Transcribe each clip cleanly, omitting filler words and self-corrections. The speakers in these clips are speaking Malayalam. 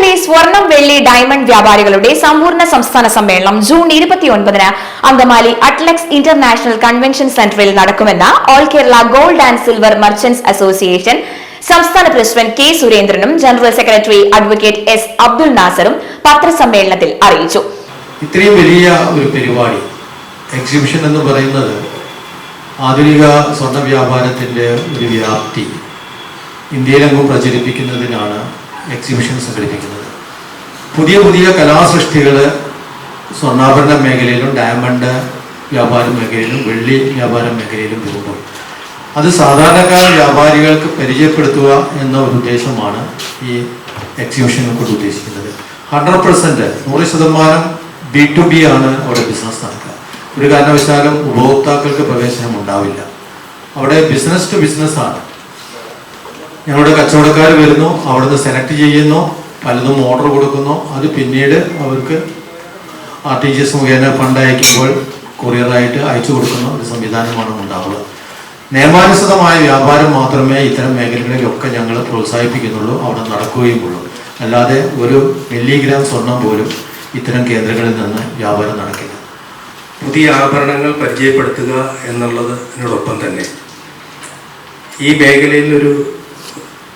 കേരളത്തിലെ സ്വർണം വെള്ളി ഡയമണ്ട് വ്യാപാരികളുടെ സമ്പൂർണ്ണ സംസ്ഥാന സമ്മേളനം June 29 Angamaly Adlux international convention സെന്ററിൽ നടക്കുമെന്ന് all Kerala gold and silver merchants association സംസ്ഥാന പ്രസിഡന്റ് കെ സുരേന്ദ്രനും general secretary advocate S Abdul നാസറും പത്രസമ്മേളനത്തിൽ അറിയിച്ചു. ഇത്രയും വലിയ ഒരു പരിപാടി എക്സിബിഷൻ എന്ന് പറയുന്നത് ആധുനിക സ്വർണ്ണ വ്യാപാരത്തിന്റെ ഒരു വ്യാപ്തി ഇന്ത്യയിലെങ്ങും പ്രചരിപ്പിക്കുന്നതിനാണ് എക്സിബിഷൻ സംഘടിപ്പിക്കുന്നത്. പുതിയ പുതിയ കലാസൃഷ്ടികൾ സ്വർണ്ണാഭരണ മേഖലയിലും ഡയമണ്ട് വ്യാപാര മേഖലയിലും വെള്ളി വ്യാപാര മേഖലയിലും വരുമ്പോൾ അത് സാധാരണക്കാർ വ്യാപാരികൾക്ക് പരിചയപ്പെടുത്തുക എന്ന ഒരു ഉദ്ദേശമാണ് ഈ എക്സിബിഷനെ കൊണ്ട് ഉദ്ദേശിക്കുന്നത്. 100% 100% B2B ആണ് അവിടെ ബിസിനസ് നടക്കുക. ഒരു കാരണവശാലും ഉപഭോക്താക്കൾക്ക് പ്രവേശനം ഉണ്ടാവില്ല. അവിടെ ബിസിനസ് ടു ബിസിനസ് ആണ്. ഞങ്ങളുടെ കച്ചവടക്കാർ വരുന്നു, അവിടുന്ന് സെലക്ട് ചെയ്യുന്നു, പലതും ഓർഡർ കൊടുക്കുന്നു, അത് പിന്നീട് അവർക്ക് RTGS മുഖേന ഫണ്ട് അയക്കുമ്പോൾ കൊറിയറായിട്ട് അയച്ചു കൊടുക്കുന്ന ഒരു സംവിധാനമാണ് ഉണ്ടാവുക. നിയമാനുസൃതമായ വ്യാപാരം മാത്രമേ ഇത്തരം മേഖലകളിലൊക്കെ ഞങ്ങൾ പ്രോത്സാഹിപ്പിക്കുന്നുള്ളൂ, അവിടെ നടക്കുകയും ഉള്ളൂ. അല്ലാതെ ഒരു മില്ലിഗ്രാം സ്വർണം പോലും ഇത്തരം കേന്ദ്രങ്ങളിൽ നിന്ന് വ്യാപാരം നടക്കില്ല. പുതിയ ആഭരണങ്ങൾ പരിചയപ്പെടുത്തുക എന്നുള്ളതിനോടൊപ്പം തന്നെ ഈ മേഖലയിൽ ഒരു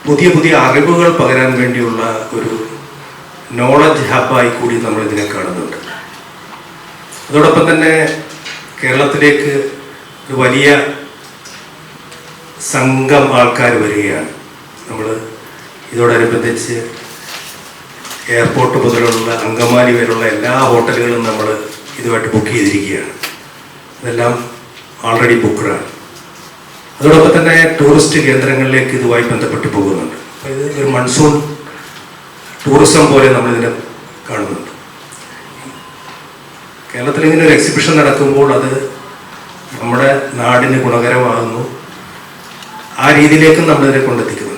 പുതിയ അറിവുകൾ പകരാൻ വേണ്ടിയുള്ള ഒരു നോളജ് ഹബ്ബായി കൂടി നമ്മൾ ഇതിനെ കാണുന്നുണ്ട്. അതോടൊപ്പം തന്നെ കേരളത്തിലേക്ക് ഒരു വലിയ സംഘം ആൾക്കാർ വരികയാണ്. നമ്മൾ ഇതോടനുബന്ധിച്ച് എയർപോർട്ട് മുതലുള്ള അങ്കമാലി വരെയുള്ള എല്ലാ ഹോട്ടലുകളും നമ്മൾ ഇതുമായിട്ട് ബുക്ക് ചെയ്തിരിക്കുകയാണ്. ഇതെല്ലാം ഓൾറെഡി ബുക്ക്ഡാണ്. അതോടൊപ്പം തന്നെ ടൂറിസ്റ്റ് കേന്ദ്രങ്ങളിലേക്ക് ഇതുമായി ബന്ധപ്പെട്ട് പോകുന്നുണ്ട്. അപ്പോൾ ഇത് ഒരു മൺസൂൺ ടൂറിസം പോലെ നമ്മളിതിനെ കാണുന്നുണ്ട്. കേരളത്തിൽ ഇങ്ങനെ ഒരു എക്സിബിഷൻ നടക്കുമ്പോൾ അത് നമ്മുടെ നാടിന് ഗുണകരമാകുന്നു. ആ രീതിയിലേക്കും നമ്മളിതിനെ കൊണ്ടെത്തിക്കുന്നു.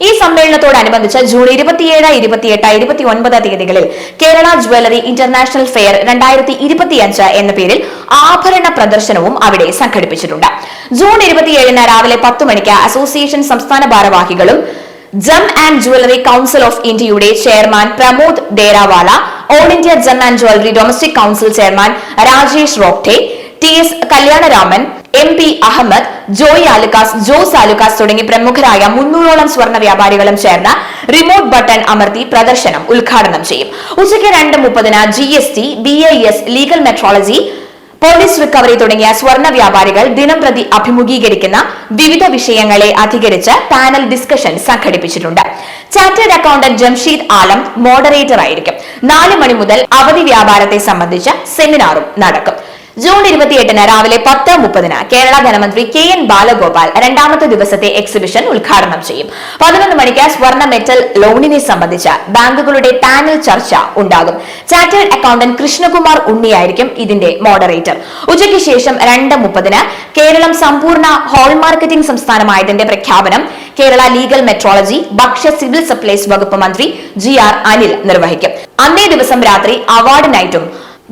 ഈ സമ്മേളനത്തോടനുബന്ധിച്ച് ജൂൺ 27, 28, 29 തീയതികളിൽ കേരള ജ്വല്ലറി ഇന്റർനാഷണൽ ഫെയർ 2025 എന്ന പേരിൽ ആഭരണ പ്രദർശനവും അവിടെ സംഘടിപ്പിച്ചിട്ടുണ്ട്. ജൂൺ 27 രാവിലെ 10 മണിക്ക് അസോസിയേഷൻ സംസ്ഥാന ഭാരവാഹികളും gem and jewellery council of ഇന്ത്യയുടെ chairman Pramod Derawala, all India gem and jewellery domestic council chairman Rajesh Rokde, TS Kalyanaraman, MP Ahmed, Joy Alukkas, Jose Alukkas തുടങ്ങി പ്രമുഖരായ 300ഓളം സ്വർണ്ണ വ്യാപാരികളും ചേർന്ന് റിമോട്ട് ബട്ടൺ അമർത്തി പ്രദർശനം ഉദ്ഘാടനം ചെയ്യും. ഉച്ചയ്ക്ക് 2:30 GST, BIS, legal metrology, police recovery തുടങ്ങിയ സ്വർണ്ണ വ്യാപാരികൾ ദിനംപ്രതി അഭിമുഖീകരിക്കുന്ന വിവിധ വിഷയങ്ങളെ അധികരിച്ച് പാനൽ ഡിസ്കഷൻ സംഘടിപ്പിച്ചിട്ടുണ്ട്. ചാർട്ടേഡ് അക്കൗണ്ടന്റ് ജംഷീദ് ആലം മോഡറേറ്റർ ആയിരിക്കും. 4 മണി മുതൽ അവധി വ്യാപാരത്തെ സംബന്ധിച്ച സെമിനാറും നടക്കും. ജൂൺ 28 രാവിലെ 10:30 കേരള ധനമന്ത്രി KN ബാലഗോപാൽ 2ാമത്തെ ദിവസത്തെ എക്സിബിഷൻ ഉദ്ഘാടനം ചെയ്യും. 11 മണിക്ക് സ്വർണ്ണ മെറ്റൽ ലോണിനെ സംബന്ധിച്ച് ബാങ്കുകളുടെ പാനൽ ചർച്ച ഉണ്ടാകും. ചാർട്ടേഡ് അക്കൗണ്ടന്റ് കൃഷ്ണകുമാർ ഉണ്ണിയായിരിക്കും ഇതിന്റെ മോഡറേറ്റർ. ഉച്ചയ്ക്ക് ശേഷം 2:30 കേരളം സമ്പൂർണ്ണ ഹോൾ മാർക്കറ്റിംഗ് സംസ്ഥാനമായതിന്റെ പ്രഖ്യാപനം കേരള ലീഗൽ മെട്രോളജി, ഭക്ഷ്യ സിവിൽ സപ്ലൈസ് വകുപ്പ് മന്ത്രി GR അനിൽ നിർവഹിക്കും. അന്നേ ദിവസം രാത്രി അവാർഡ് നൈറ്റും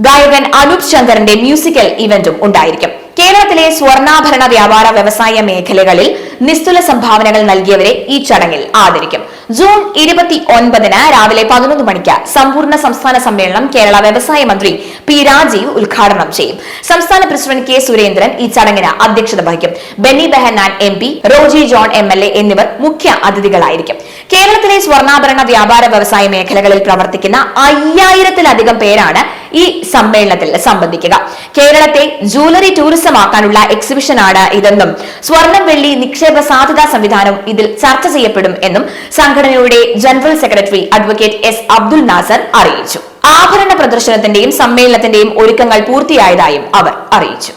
ഗായകൻ അനൂപ് ശങ്കറിന്റെ മ്യൂസിക്കൽ ഇവന്റും ഉണ്ടായിരിക്കും. കേരളത്തിലെ സ്വർണ്ണാഭരണ വ്യാപാര വ്യവസായ മേഖലകളിൽ നിസ്തുല സംഭാവനകൾ നൽകിയവരെ ഈ ചടങ്ങിൽ ആദരിക്കും. ജൂൺ 29 രാവിലെ 11 മണിക്ക് സമ്പൂർണ്ണ സംസ്ഥാന സമ്മേളനം കേരള വ്യവസായ മന്ത്രി P രാജീവ് ഉദ്ഘാടനം ചെയ്യും. സംസ്ഥാന പ്രസിഡന്റ് K സുരേന്ദ്രൻ ഈ ചടങ്ങിന് അധ്യക്ഷത വഹിക്കും. Benny Behanan MP, Roji John MLA എന്നിവർ മുഖ്യ അതിഥികളായിരിക്കും. കേരളത്തിലെ സ്വർണ്ണാഭരണ വ്യാപാര വ്യവസായ മേഖലകളിൽ പ്രവർത്തിക്കുന്ന 5000-ലധികം പേരാണ് ഈ സമ്മേളനത്തിൽ സംബന്ധിക്കുക. കേരളത്തെ ജ്വല്ലറി ടൂറിസം ആക്കാനുള്ള എക്സിബിഷനാണ് ഇതെന്നും സ്വർണം വെള്ളി നിക്ഷേപ സാധ്യതാ സംവിധാനം ഇതിൽ ചർച്ച ചെയ്യപ്പെടും എന്നും സംഘടനയുടെ general secretary advocate S Abdul Nasar അറിയിച്ചു. ആഭരണ പ്രദർശനത്തിന്റെയും സമ്മേളനത്തിന്റെയും ഒരുക്കങ്ങൾ പൂർത്തിയായതായും അവർ അറിയിച്ചു.